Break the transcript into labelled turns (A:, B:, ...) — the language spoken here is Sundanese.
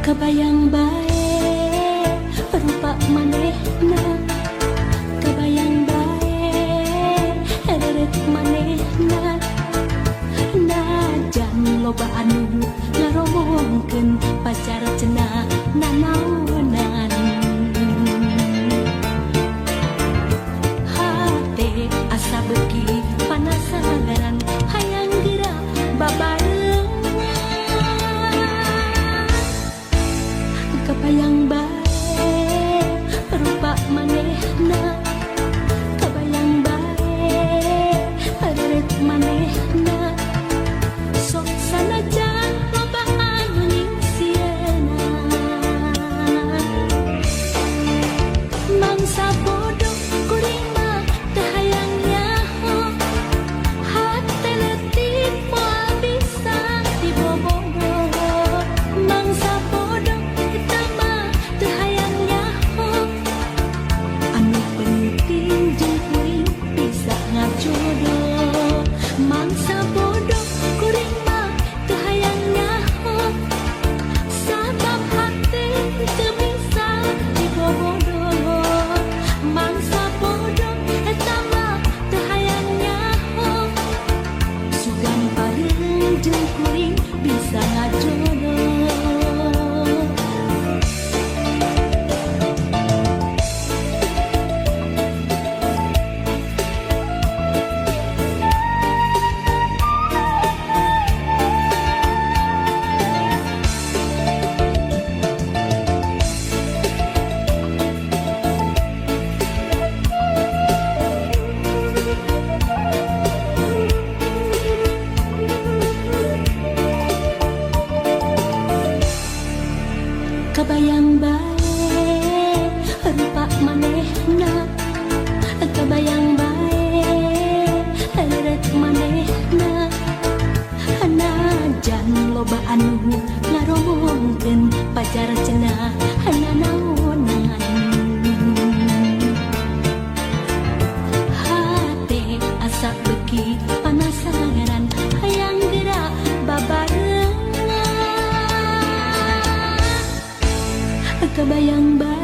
A: Kabayang bae rupa manehna, kabayang bae heret manehna, najan loba anu ngaromongkeun pacar cenah nanaonan. Hate asa beuki panasaran hayang geura babarengan. Kabayang bae rupa manehna, kabayang bae heret manehna, sok sanajan loba anu nyingsiana. Mangsa bodoh kuring mah teu hayang nyaho, hate leutik moal bisa dibobogoh. Mangsa bodoh jodoh, mangsa bodoh kuring mah teu hayang nyaho, sabab hati teu bisa dibobogoh. Mangsa bodoh eta mah teu hayang nyaho, sugan pareung jeung kuring bisa ngajodoh. Kabayang bae rupa manehna, kabayang bae heret manehna, najan loba anu ngaromongkeun pacar cenah nanaonan. Hate asa beuki panasaran hayang geura babarengan. Kabayang bae